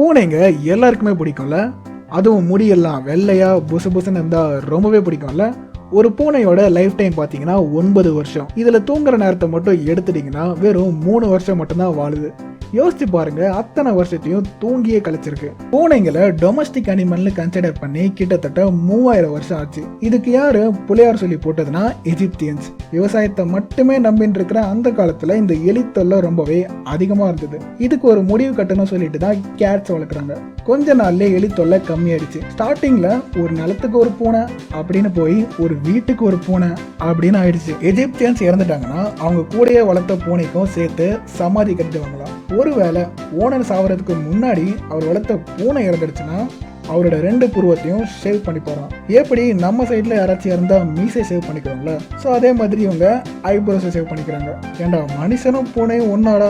பூனைங்க எல்லாருக்குமே பிடிக்கும்ல, அதுவும் முடியெல்லாம் வெள்ளையா புசு புசுன்னு இருந்தா ரொம்பவே பிடிக்கும்ல. ஒரு பூனையோட லைஃப் டைம் பார்த்தீங்கன்னா 9 வருஷம். இதில் தூங்குற நேரத்தை மட்டும் எடுத்துட்டிங்கன்னா வெறும் 3 வருஷம் மட்டும்தான் வாழுது. யோசிச்சு பாருங்க, அத்தனை வருஷத்தையும் தூங்கியே கழிச்சிருக்கு. பூனைங்களை டொமஸ்டிக் அனிமல்னு கன்சிடர் பண்ணி கிட்டத்தட்ட 3000 வருஷம் ஆச்சு. இதுக்கு யாரு புலையார் சொல்லி போட்டதுன்னா எஜிப்தியன்ஸ். விவசாயத்தை மட்டுமே நம்பின்னு இருக்கிற அந்த காலத்துல இந்த எலி தொல்லை ரொம்பவே அதிகமா இருந்தது. இதுக்கு ஒரு முடிவு கட்டணும் சொல்லிட்டு தான் கேட்ஸ் வளர்க்குறாங்க. கொஞ்ச நாள்லயே எலி தொல்லை கம்மியாயிடுச்சு. ஸ்டார்டிங்ல ஒரு நிலத்துக்கு ஒரு பூனை அப்படின்னு போய் ஒரு வீட்டுக்கு ஒரு பூனை அப்படின்னு ஆயிடுச்சு. எஜிப்தியன்ஸ் இறந்துட்டாங்கன்னா அவங்க கூடயே வளர்த்த பூனைக்கும் சேர்த்து சமாதி கட்டுவாங்களாம். ஒருவேளை ஓனர் சாவறதுக்கு முன்னாடி அவர் வளர்த்த பூனை இறந்துடுச்சுன்னா அவரோட 2 புருவத்தையும் ஷேவ் பண்ணி போறான். எப்படி நம்ம சைட்ல யாராச்சும் இருந்தா மீசை சேவ் பண்ணிக்கிறோம்ல, ஸோ அதே மாதிரி இவங்க ஐப்ரோஸை சேவ் பண்ணிக்கிறாங்க. ஏண்டா மனுஷனும் பூனையும் ஒன்னாடா